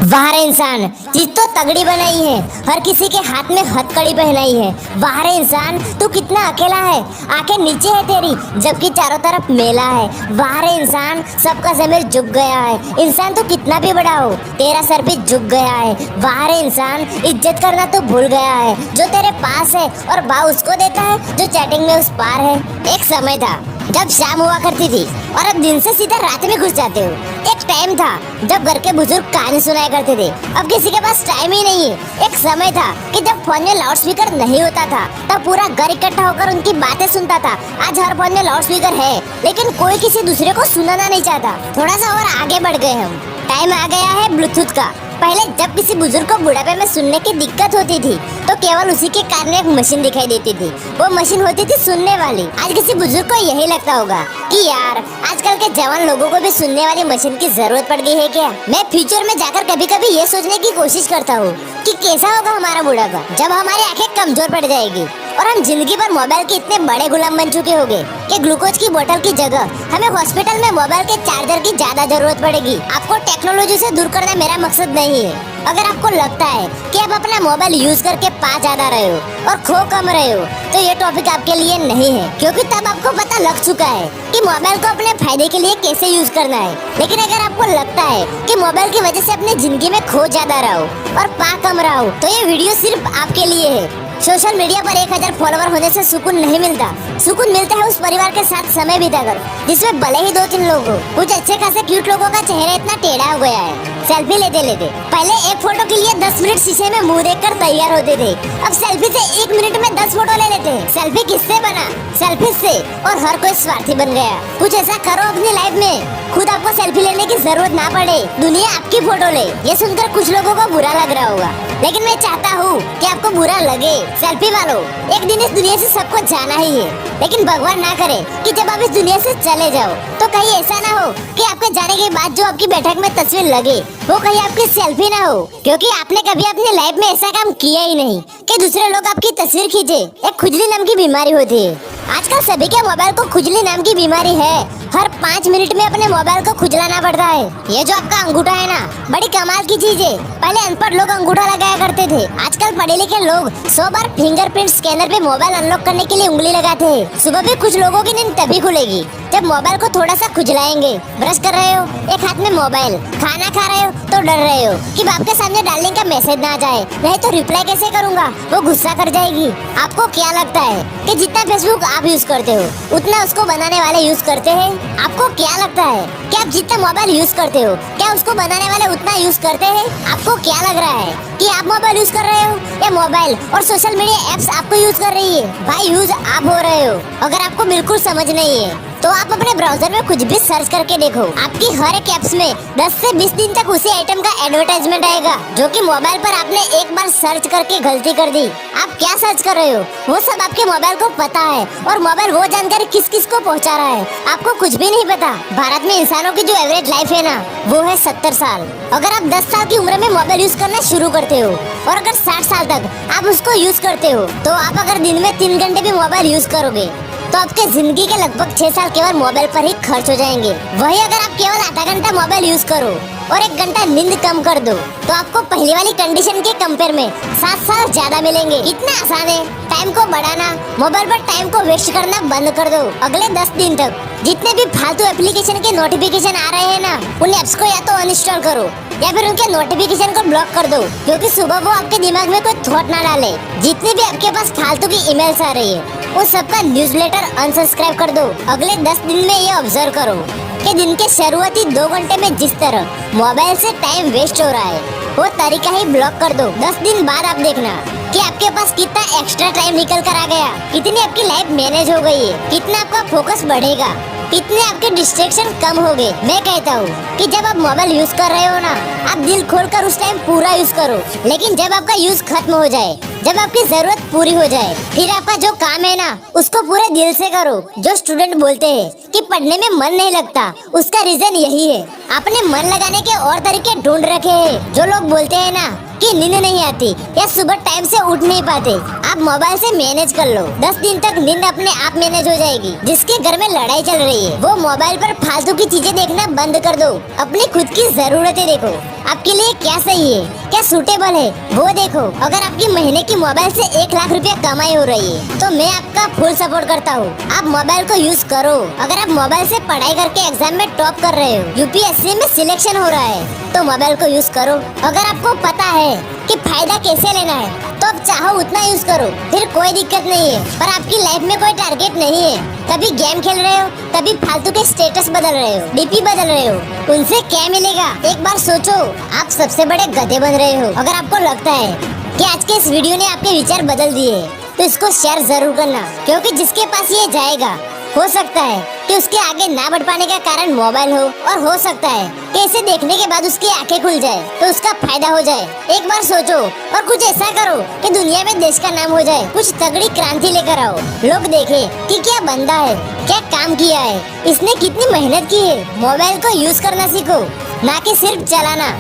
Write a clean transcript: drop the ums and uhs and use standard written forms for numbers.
वाह रे इंसान, चीज तो तगड़ी बनाई है। हर किसी के हाथ में हथकड़ी पहनाई है। वाह रे इंसान, तू कितना अकेला है। आंखें नीचे है तेरी, जबकि चारों तरफ मेला है। वाह रे इंसान, सबका ज़मीर झुक गया है। इंसान तू कितना भी बड़ा हो, तेरा सर भी झुक गया है। वाह रे इंसान, इज्जत करना तू भूल गया है। जो तेरे पास है और भाव उसको देता है जो चैटिंग में उस पार है। एक समय था जब शाम हुआ करती थी और अब दिन से सीधा रात में घुस जाते हो। एक टाइम था जब घर के बुजुर्ग कहानी सुनाया करते थे, अब किसी के पास टाइम ही नहीं है। एक समय था कि जब फोन में लाउड स्पीकर नहीं होता था, तब पूरा घर इकट्ठा होकर उनकी बातें सुनता था। आज हर फोन में लाउड स्पीकर है, लेकिन कोई किसी दूसरे को सुनाना नहीं चाहता। थोड़ा सा और आगे बढ़ गए हम। टाइम आ गया है ब्लूटूथ का। पहले जब किसी बुजुर्ग को बुढ़ापे में सुनने की दिक्कत होती थी, तो केवल उसी के कान में एक मशीन दिखाई देती थी। वो मशीन होती थी सुनने वाली। आज किसी बुजुर्ग को यही लगता होगा कि यार, आजकल के जवान लोगों को भी सुनने वाली मशीन की जरूरत पड़ गई है क्या। मैं फ्यूचर में जाकर कभी कभी ये सोचने की कोशिश करता हूँ कि कैसा होगा हमारा बुढ़ापा, जब हमारी आंखें कमजोर पड़ जाएगी और हम जिंदगी भर मोबाइल के इतने बड़े गुलाम बन चुके होंगे कि ग्लूकोज की बोतल की जगह हमें हॉस्पिटल में मोबाइल के चार्जर की ज्यादा जरूरत पड़ेगी। आपको टेक्नोलॉजी से दूर करना मेरा मकसद नहीं है। अगर आपको लगता है कि आप अपना मोबाइल यूज करके पा ज्यादा रहे हो और खो कम रहे हो, तो ये टॉपिक आपके लिए नहीं है, क्योंकि तब आपको पता लग चुका है कि मोबाइल को अपने फायदे के लिए कैसे यूज करना है। लेकिन अगर आपको लगता है कि मोबाइल की वजह से अपनी जिंदगी में खो ज्यादा रहा हो और पा कम रहा हो, तो ये वीडियो सिर्फ आपके लिए है। सोशल मीडिया पर 1000 फॉलोवर होने से सुकून नहीं मिलता। सुकून मिलता है उस परिवार के साथ समय बिताकर, जिसमें भले ही 2-3 लोग हो। कुछ अच्छे खासे क्यूट लोगों का चेहरा इतना टेढ़ा हो गया है सेल्फी लेते लेते। पहले एक फोटो के लिए 10 मिनट शीशे में मुंह देखकर तैयार होते थे, अब सेल्फी से 1 मिनट में 10 फोटो ले लेते हैं। सेल्फी किससे बना? सेल्फी से। और हर कोई स्वार्थी बन गया। कुछ ऐसा करो अपनी लाइफ में, खुद आपको सेल्फी लेने की जरूरत ना पड़े, दुनिया आपकी फोटो ले। ये सुनकर कुछ लोगों को बुरा लग रहा होगा, लेकिन मैं चाहता हूँ कि आपको बुरा लगे। सेल्फी वालों, एक दिन इस दुनिया से सबको जाना ही है, लेकिन भगवान ना करे कि जब आप इस दुनिया से चले जाओ तो कहीं ऐसा ना हो कि आपके जाने के बाद जो आपकी बैठक में तस्वीर लगे वो कहीं आपकी सेल्फी ना हो, क्योंकि आपने कभी अपनी लाइफ में ऐसा काम किया ही नहीं कि दूसरे लोग आपकी तस्वीर खींचे। एक खुजली नाम की बीमारी होती है। आजकल सभी के मोबाइल को खुजली नाम की बीमारी है। हर 5 मिनट में अपने मोबाइल को खुजलाना पड़ता है। ये जो आपका अंगूठा है ना, बड़ी कमाल की चीज है। पहले अनपढ़ लोग अंगूठा लगाया करते थे, आजकल पढ़े लिखे लोग 100 बार फिंगरप्रिंट स्कैनर पे मोबाइल अनलॉक करने के लिए उंगली लगाते हैं। सुबह भी कुछ लोगों की नींद तभी खुलेगी जब मोबाइल को थोड़ा सा खुजलाएंगे। ब्रश कर रहे हो, एक हाथ में मोबाइल, खाना खा रहे हो तो डर रहे हो कि बाप के सामने डालने का मैसेज ना आ जाए, नहीं तो रिप्लाई कैसे करूंगा, वो गुस्सा कर जाएगी। आपको क्या लगता है कि जितना फेसबुक आप यूज करते हो उतना उसको बनाने वाले यूज करते हैं? आपको क्या लगता है कि आप जितना मोबाइल यूज करते हो, क्या उसको बनाने वाले उतना यूज करते हैं? आपको क्या लग रहा है कि आप मोबाइल यूज कर रहे हो या मोबाइल और सोशल मीडिया एप्स आपको यूज कर रही है? भाई, यूज आप हो रहे हो। अगर आपको बिल्कुल समझ नहीं है तो आप अपने ब्राउजर में कुछ भी सर्च करके देखो, आपकी हर एक एप्स में 10 से 20 दिन तक उसी आइटम का एडवर्टाइजमेंट आएगा, जो कि मोबाइल पर आपने एक बार सर्च करके गलती कर दी। आप क्या सर्च कर रहे हो वो सब आपके मोबाइल को पता है, और मोबाइल वो जानकारी किस किस को पहुंचा रहा है आपको कुछ भी नहीं पता। भारत में इंसानों की जो एवरेज लाइफ है ना, वो है 70 साल। अगर आप 10 साल की उम्र में मोबाइल यूज करना शुरू करते हो और अगर 60 साल तक आप उसको यूज करते हो, तो आप अगर दिन में 3 घंटे भी मोबाइल यूज करोगे तो आपके जिंदगी के लगभग 6 साल केवल मोबाइल पर ही खर्च हो जाएंगे। वही अगर आप केवल आधा घंटा मोबाइल यूज करो और 1 घंटा नींद कम कर दो, तो आपको पहले वाली कंडीशन के कंपेयर में 7 साल ज्यादा मिलेंगे। इतना आसान है टाइम को बढ़ाना। मोबाइल पर टाइम को वेस्ट करना बंद कर दो। अगले 10 दिन तक जितने भी फालतू एप्लीकेशन के नोटिफिकेशन आ रहे हैं ना, उन एप्स को या तो अनइंस्टॉल करो या फिर उनके नोटिफिकेशन को ब्लॉक कर दो, क्योंकि सुबह वो आपके दिमाग में कोई थॉट ना डाले। जितनी भी आपके पास फालतू की ईमेल्स आ रही है वो सबका न्यूज़लेटर अनसब्सक्राइब कर दो। अगले 10 दिन में ये ऑब्जर्व करो कि दिन के शुरुआती 2 घंटे में जिस तरह मोबाइल से टाइम वेस्ट हो रहा है, वो तरीका ही ब्लॉक कर दो। 10 दिन बाद आप देखना कि आपके पास कितना एक्स्ट्रा टाइम निकल कर आ गया, कितनी आपकी लाइफ मैनेज हो गई है, कितना आपका फोकस बढ़ेगा, कितने आपके डिस्ट्रैक्शन कम हो गए। मैं कहता हूँ कि जब आप मोबाइल यूज कर रहे हो ना, आप दिल खोलकर उस टाइम पूरा यूज करो, लेकिन जब आपका यूज खत्म हो जाए, जब आपकी जरूरत पूरी हो जाए, फिर आपका जो काम है ना उसको पूरे दिल से करो। जो स्टूडेंट बोलते हैं कि पढ़ने में मन नहीं लगता, उसका रीजन यही है, आपने मन लगाने के और तरीके ढूंढ रखे हैं। जो लोग बोलते हैं ना कि नींद नहीं आती या सुबह टाइम से उठ नहीं पाते, आप मोबाइल से मैनेज कर लो। 10 दिन तक नींद अपने आप मैनेज हो जाएगी। जिसके घर में लड़ाई चल रही है वो मोबाइल पर फालतू की चीजें देखना बंद कर दो, अपनी खुद की जरूरतें देखो। आपके लिए क्या सही है, क्या सूटेबल है, वो देखो। अगर आपकी महीने की मोबाइल से 1 लाख रुपया कमाई हो रही है तो मैं आपका फुल सपोर्ट करता हूँ। आप मोबाइल को यूज करो। अगर आप मोबाइल से पढ़ाई करके एग्जाम में टॉप कर रहे हो, यूपीएससी में सिलेक्शन हो रहा है, तो मोबाइल को यूज करो। अगर आपको पता है कि फायदा कैसे लेना है तो आप चाहो उतना यूज करो, फिर कोई दिक्कत नहीं है। पर आपकी लाइफ में कोई टारगेट नहीं है, कभी गेम खेल रहे हो, कभी फालतू के स्टेटस बदल रहे हो, डीपी बदल रहे हो, उनसे क्या मिलेगा? एक बार सोचो, आप सबसे बड़े गधे बन रहे हो। अगर आपको लगता है कि आज के इस वीडियो ने आपके विचार बदल दिए तो इसको शेयर जरूर करना, क्योंकि जिसके पास ये जाएगा हो सकता है कि उसके आगे ना बढ़ पाने का कारण मोबाइल हो, और हो सकता है कि इसे देखने के बाद उसकी आंखें खुल जाए तो उसका फायदा हो जाए। एक बार सोचो और कुछ ऐसा करो कि दुनिया में देश का नाम हो जाए। कुछ तगड़ी क्रांति लेकर आओ, लोग देखें कि क्या बंदा है, क्या काम किया है, इसने कितनी मेहनत की है। मोबाइल को यूज करना सीखो, ना कि सिर्फ चलाना।